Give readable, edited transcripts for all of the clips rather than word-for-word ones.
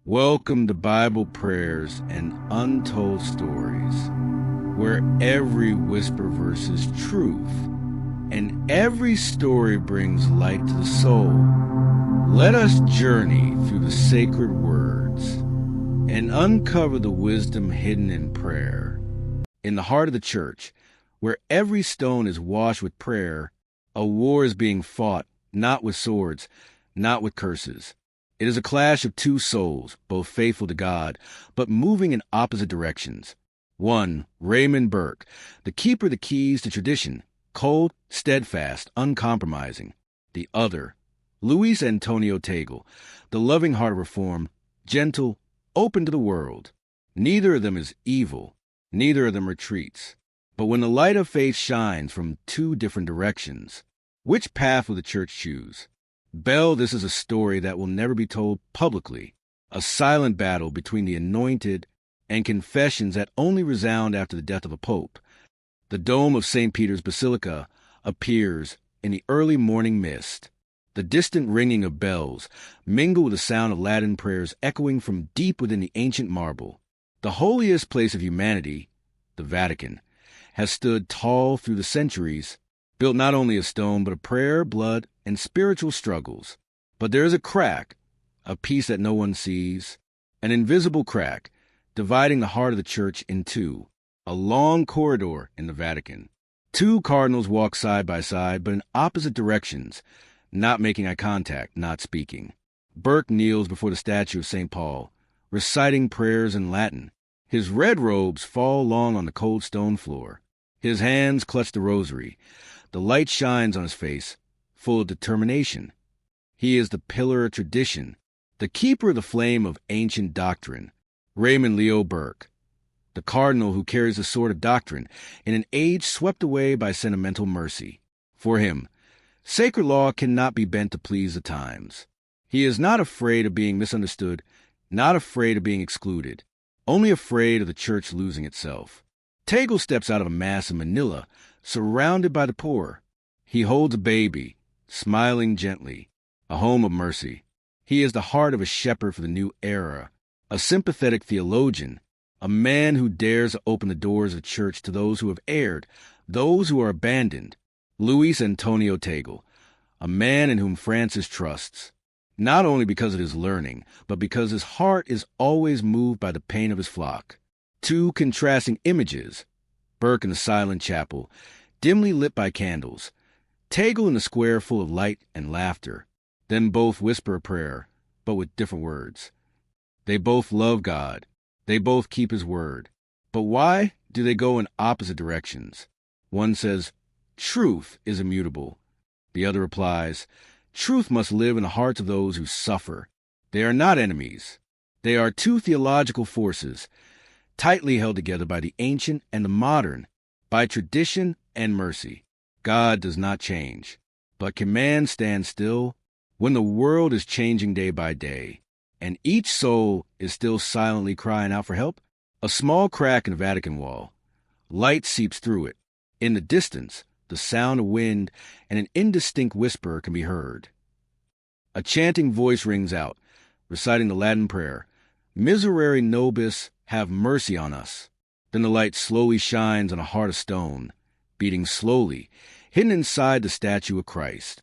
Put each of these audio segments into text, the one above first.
Welcome to Bible Prayers and Untold Stories, where every whisper verse is truth, and every story brings light to the soul. Let us journey through the sacred words and uncover the wisdom hidden in prayer. In the heart of the church, where every stone is washed with prayer, a war is being fought, not with swords, not with curses. It is a clash of two souls, both faithful to God, but moving in opposite directions. One, Raymond Burke, the keeper of the keys to tradition, cold, steadfast, uncompromising. The other, Luis Antonio Tagle, the loving heart of reform, gentle, open to the world. Neither of them is evil, neither of them retreats. But when the light of faith shines from two different directions, which path will the church choose? Bell, this is a story that will never be told publicly, a silent battle between the anointed and confessions that only resound after the death of a pope. The dome of St. Peter's Basilica appears in the early morning mist. The distant ringing of bells mingle with the sound of Latin prayers echoing from deep within the ancient marble. The holiest place of humanity, the Vatican, has stood tall through the centuries, built not only of stone but of prayer, blood, and spiritual struggles. But there is a crack, a piece that no one sees, an invisible crack, dividing the heart of the church in two, a long corridor in the Vatican. Two cardinals walk side by side, but in opposite directions, not making eye contact, not speaking. Burke kneels before the statue of St. Paul, reciting prayers in Latin. His red robes fall long on the cold stone floor. His hands clutch the rosary. The light shines on his face, full of determination. He is the pillar of tradition, the keeper of the flame of ancient doctrine. Raymond Leo Burke, the cardinal who carries the sword of doctrine in an age swept away by sentimental mercy. For him, sacred law cannot be bent to please the times. He is not afraid of being misunderstood, not afraid of being excluded, only afraid of the church losing itself. Tagle steps out of a mass in Manila, surrounded by the poor. He holds a baby, smiling gently, a home of mercy. He is the heart of a shepherd for the new era, a sympathetic theologian, a man who dares to open the doors of the church to those who have erred, those who are abandoned. Luis Antonio Tagle, a man in whom Francis trusts, not only because of his learning, but because his heart is always moved by the pain of his flock. Two contrasting images, Burke in the silent chapel, dimly lit by candles, Tagle in the square full of light and laughter. Then both whisper a prayer, but with different words. They both love God. They both keep his word. But why do they go in opposite directions? One says, truth is immutable. The other replies, truth must live in the hearts of those who suffer. They are not enemies. They are two theological forces, tightly held together by the ancient and the modern, by tradition and mercy. God does not change, but can man stand still when the world is changing day by day, and each soul is still silently crying out for help? A small crack in the Vatican wall. Light seeps through it. In the distance, the sound of wind and an indistinct whisper can be heard. A chanting voice rings out, reciting the Latin prayer, Miserere nobis, have mercy on us. Then the light slowly shines on a heart of stone, beating slowly, hidden inside the statue of Christ.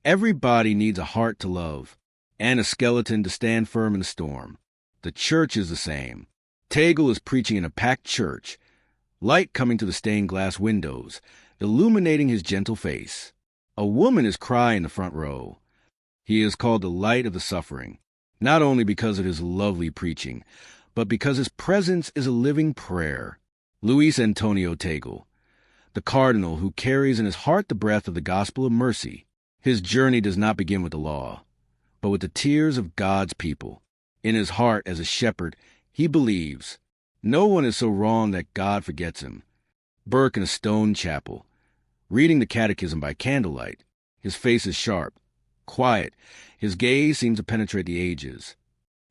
Every body needs a heart to love, and a skeleton to stand firm in the storm. The church is the same. Tagle is preaching in a packed church, light coming to the stained glass windows, illuminating his gentle face. A woman is crying in the front row. He is called the light of the suffering, not only because of his lovely preaching, but because his presence is a living prayer. Luis Antonio Tagle, the cardinal who carries in his heart the breath of the gospel of mercy. His journey does not begin with the law, but with the tears of God's people. In his heart as a shepherd, he believes no one is so wrong that God forgets him. Burke in a stone chapel, reading the catechism by candlelight. His face is sharp, quiet. His gaze seems to penetrate the ages.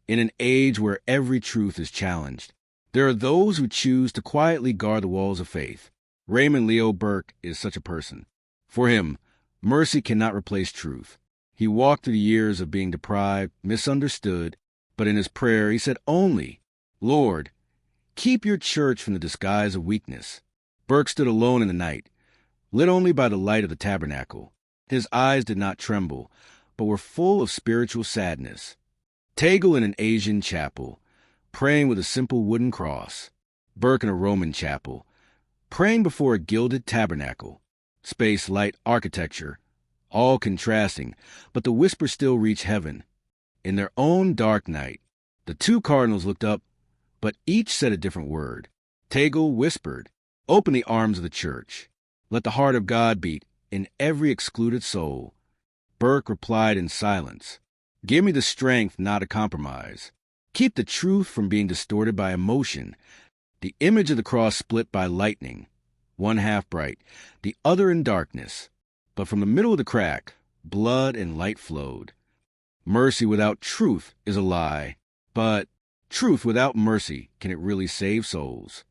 In an age where every truth is challenged, there are those who choose to quietly guard the walls of faith. Raymond Leo Burke is such a person. For him, mercy cannot replace truth. He walked through the years of being deprived, misunderstood, But in his prayer, he said only, "Lord, keep your church from the disguise of weakness." Burke stood alone in the night, lit only by the light of the tabernacle. His eyes did not tremble, but were full of spiritual sadness. Teagle in an Asian chapel, praying with a simple wooden cross. Burke in a Roman chapel, praying before a gilded tabernacle. Space, light, architecture, all contrasting, but the whisper still reached heaven. In their own dark night, the two cardinals looked up, but each said a different word. Teagle whispered, "Open the arms of the church. Let the heart of God beat in every excluded soul." Burke replied in silence, "Give me the strength not to compromise. Keep the truth from being distorted by emotion." The image of the cross split by lightning, one half bright, the other in darkness. But from the middle of the crack, blood and light flowed. Mercy without truth is a lie, but truth without mercy, can it really save souls?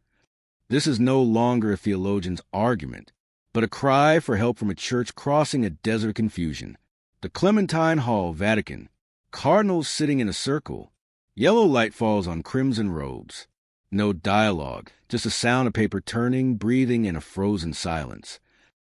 This is no longer a theologian's argument, but a cry for help from a church crossing a desert of confusion. The Clementine Hall, Vatican. Cardinals sitting in a circle. Yellow light falls on crimson robes. No dialogue, just a sound of paper turning, breathing in a frozen silence.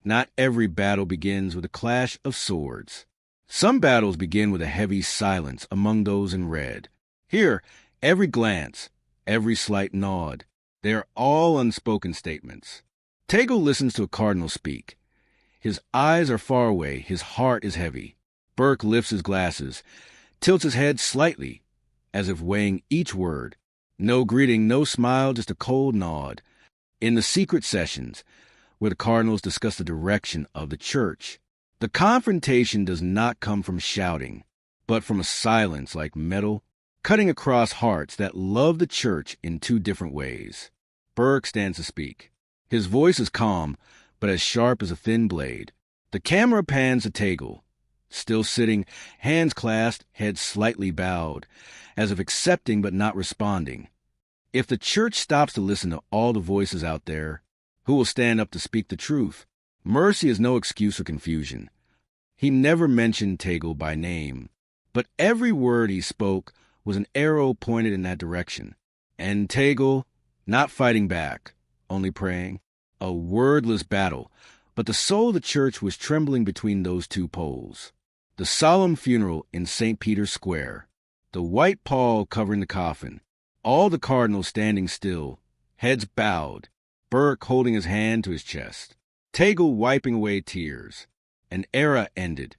Not every battle begins with a clash of swords. Some battles begin with a heavy silence among those in red. Here, every glance, every slight nod, they are all unspoken statements. Teagle listens to a cardinal speak. His eyes are far away, his heart is heavy. Burke lifts his glasses, tilts his head slightly, as if weighing each word. No greeting, no smile, just a cold nod. In the secret sessions, where the cardinals discuss the direction of the church, the confrontation does not come from shouting, but from a silence like metal, cutting across hearts that love the church in two different ways. Burke stands to speak. His voice is calm, but as sharp as a thin blade. The camera pans to Teagle, still sitting, hands clasped, head slightly bowed, as if accepting but not responding. If the church stops to listen to all the voices out there, who will stand up to speak the truth? Mercy is no excuse for confusion. He never mentioned Teagle by name, but every word he spoke was an arrow pointed in that direction. And Teagle, not fighting back, only praying. A wordless battle, but the soul of the church was trembling between those two poles. The solemn funeral in St. Peter's Square. The white pall covering the coffin. All the cardinals standing still, heads bowed. Burke holding his hand to his chest. Teagle wiping away tears. An era ended.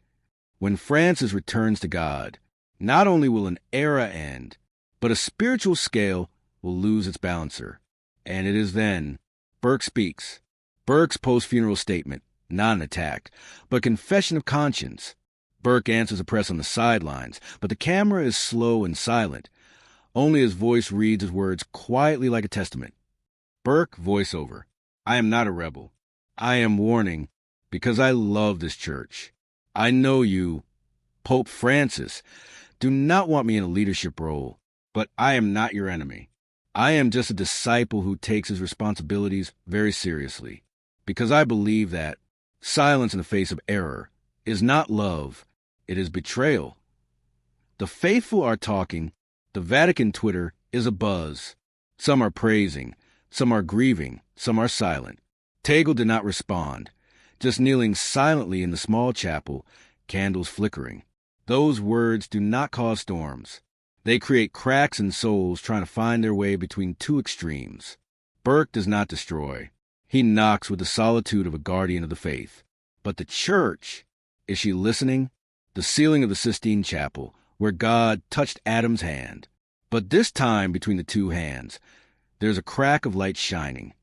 When Francis returns to God, not only will an era end, but a spiritual scale will lose its balancer. And it is then Burke speaks. Burke's post-funeral statement, not an attack, but confession of conscience. Burke answers the press on the sidelines, but the camera is slow and silent. Only his voice reads his words quietly like a testament. Burke, voiceover. I am not a rebel. I am warning because I love this church. I know you, Pope Francis, do not want me in a leadership role, but I am not your enemy. I am just a disciple who takes his responsibilities very seriously, because I believe that silence in the face of error is not love, it is betrayal. The faithful are talking. The Vatican Twitter is abuzz. Some are praising, some are grieving, some are silent. Teagle did not respond, just kneeling silently in the small chapel, candles flickering. Those words do not cause storms. They create cracks in souls trying to find their way between two extremes. Burke does not destroy. He knocks with the solitude of a guardian of the faith. But the church, is she listening? The ceiling of the Sistine Chapel, where God touched Adam's hand. But this time between the two hands, there's a crack of light shining.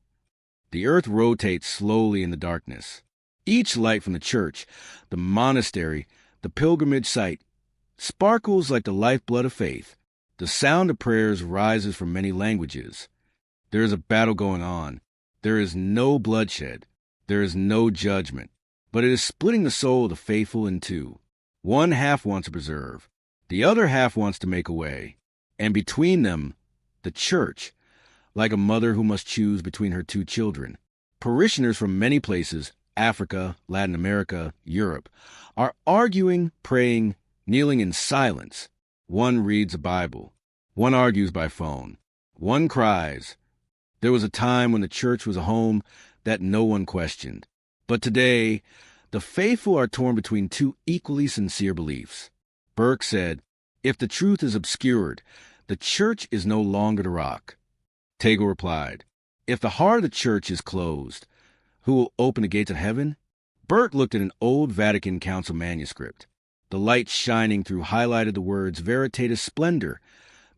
The earth rotates slowly in the darkness. Each light from the church, the monastery, the pilgrimage site, sparkles like the lifeblood of faith. The sound of prayers rises from many languages. There is a battle going on. There is no bloodshed. There is no judgment. But it is splitting the soul of the faithful in two. One half wants to preserve. The other half wants to make a way. And between them, the church, like a mother who must choose between her two children. Parishioners from many places, Africa, Latin America, Europe, are arguing, praying, kneeling in silence. One reads a Bible. One argues by phone. One cries. There was a time when the church was a home that no one questioned. But today, the faithful are torn between two equally sincere beliefs. Burke said, "If the truth is obscured, the church is no longer the rock." Tagle replied, "If the heart of the church is closed, who will open the gates of heaven?" Burke looked at an old Vatican Council manuscript. The light shining through highlighted the words Veritatis Splendor,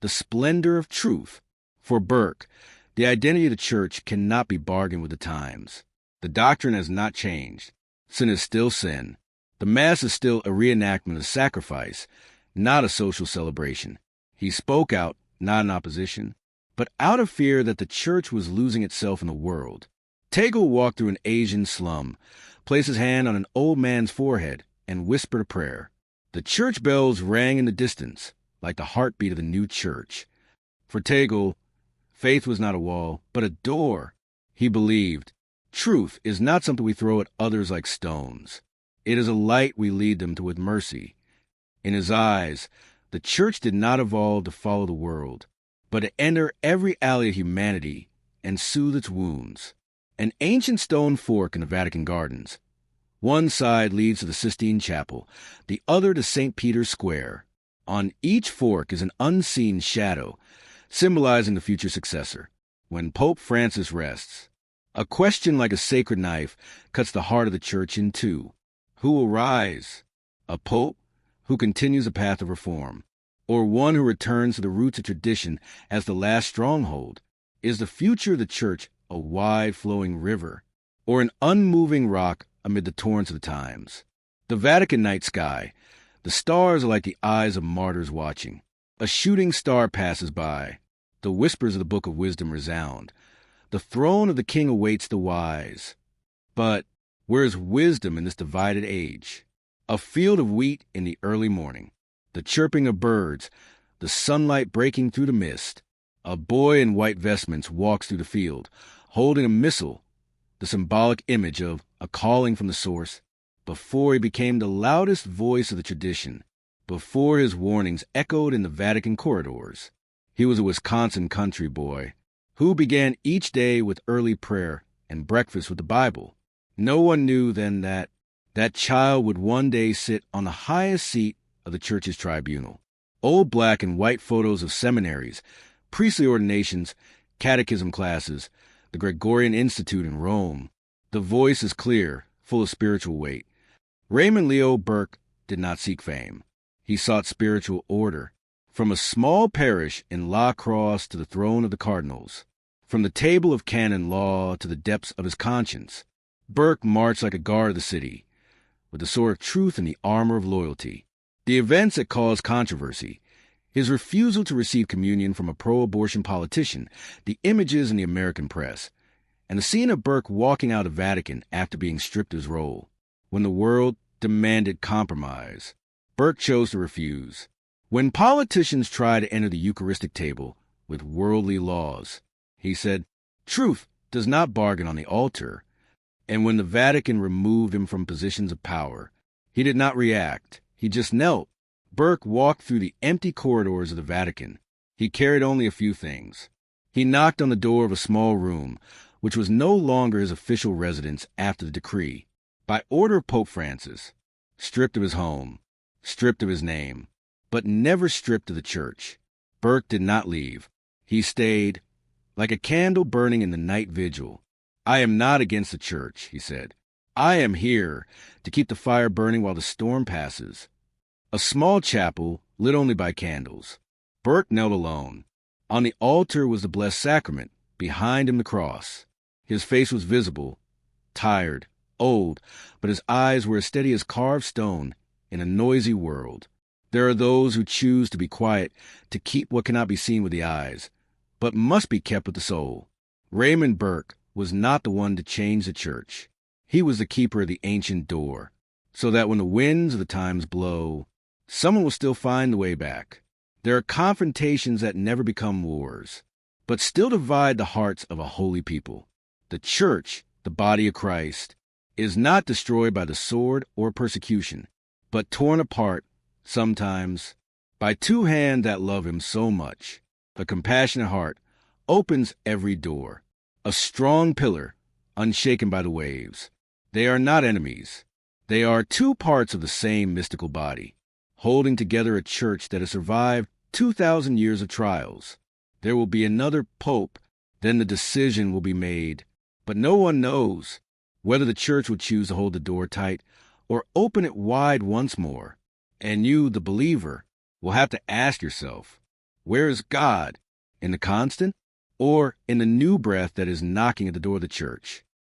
the splendor of truth. For Burke, the identity of the church cannot be bargained with the times. The doctrine has not changed. Sin is still sin. The Mass is still a reenactment of sacrifice, not a social celebration. He spoke out, not in opposition, but out of fear that the church was losing itself in the world. Tagle walked through an Asian slum, placed his hand on an old man's forehead, and whispered a prayer. The church bells rang in the distance, like the heartbeat of the new church. For Tagle, faith was not a wall, but a door. He believed, truth is not something we throw at others like stones. It is a light we lead them to with mercy. In his eyes, the church did not evolve to follow the world, but to enter every alley of humanity and soothe its wounds. An ancient stone fork in the Vatican gardens. One side leads to the Sistine Chapel, the other to St. Peter's Square. On each fork is an unseen shadow, symbolizing the future successor. When Pope Francis rests, a question like a sacred knife cuts the heart of the church in two. Who will rise? A pope who continues a path of reform, or one who returns to the roots of tradition as the last stronghold? Is the future of the church a wide flowing river, or an unmoving rock amid the torrents of the times? The Vatican night sky, the stars are like the eyes of martyrs watching. A shooting star passes by. The whispers of the Book of Wisdom resound. The throne of the King awaits the wise. But where is wisdom in this divided age? A field of wheat in the early morning, the chirping of birds, the sunlight breaking through the mist. A boy in white vestments walks through the field, holding a missal, the symbolic image of a calling from the source, before he became the loudest voice of the tradition, before his warnings echoed in the Vatican corridors. He was a Wisconsin country boy who began each day with early prayer and breakfast with the Bible. No one knew then that that child would one day sit on the highest seat of the church's tribunal. Old black and white photos of seminaries, priestly ordinations, catechism classes, the Gregorian Institute in Rome. The voice is clear, full of spiritual weight. Raymond Leo Burke did not seek fame. He sought spiritual order. From a small parish in La Crosse to the throne of the Cardinals, from the table of canon law to the depths of his conscience, Burke marched like a guard of the city, with the sword of truth and the armor of loyalty. The events that caused controversy, his refusal to receive communion from a pro-abortion politician, the images in the American press, and the scene of Burke walking out of the Vatican after being stripped of his role. When the world demanded compromise, Burke chose to refuse. When politicians try to enter the Eucharistic table with worldly laws, he said, truth does not bargain on the altar. And when the Vatican removed him from positions of power, he did not react. He just knelt. Burke walked through the empty corridors of the Vatican. He carried only a few things. He knocked on the door of a small room, which was no longer his official residence after the decree, by order of Pope Francis, stripped of his home, stripped of his name, but never stripped of the church. Burke did not leave. He stayed, like a candle burning in the night vigil. I am not against the church, he said. I am here to keep the fire burning while the storm passes. A small chapel, lit only by candles. Burke knelt alone. On the altar was the Blessed Sacrament, behind him the cross. His face was visible, tired, old, but his eyes were as steady as carved stone in a noisy world. There are those who choose to be quiet, to keep what cannot be seen with the eyes, but must be kept with the soul. Raymond Burke was not the one to change the church. He was the keeper of the ancient door, so that when the winds of the times blow, someone will still find the way back. There are confrontations that never become wars, but still divide the hearts of a holy people. The church, the body of Christ, is not destroyed by the sword or persecution, but torn apart, sometimes, by two hands that love him so much. A compassionate heart opens every door. A strong pillar, unshaken by the waves. They are not enemies. They are two parts of the same mystical body, holding together a church that has survived 2,000 years of trials. There will be another pope, then the decision will be made. But no one knows whether the church will choose to hold the door tight or open it wide once more. And you, the believer, will have to ask yourself, where is God? In the constant or in the new breath that is knocking at the door of the church?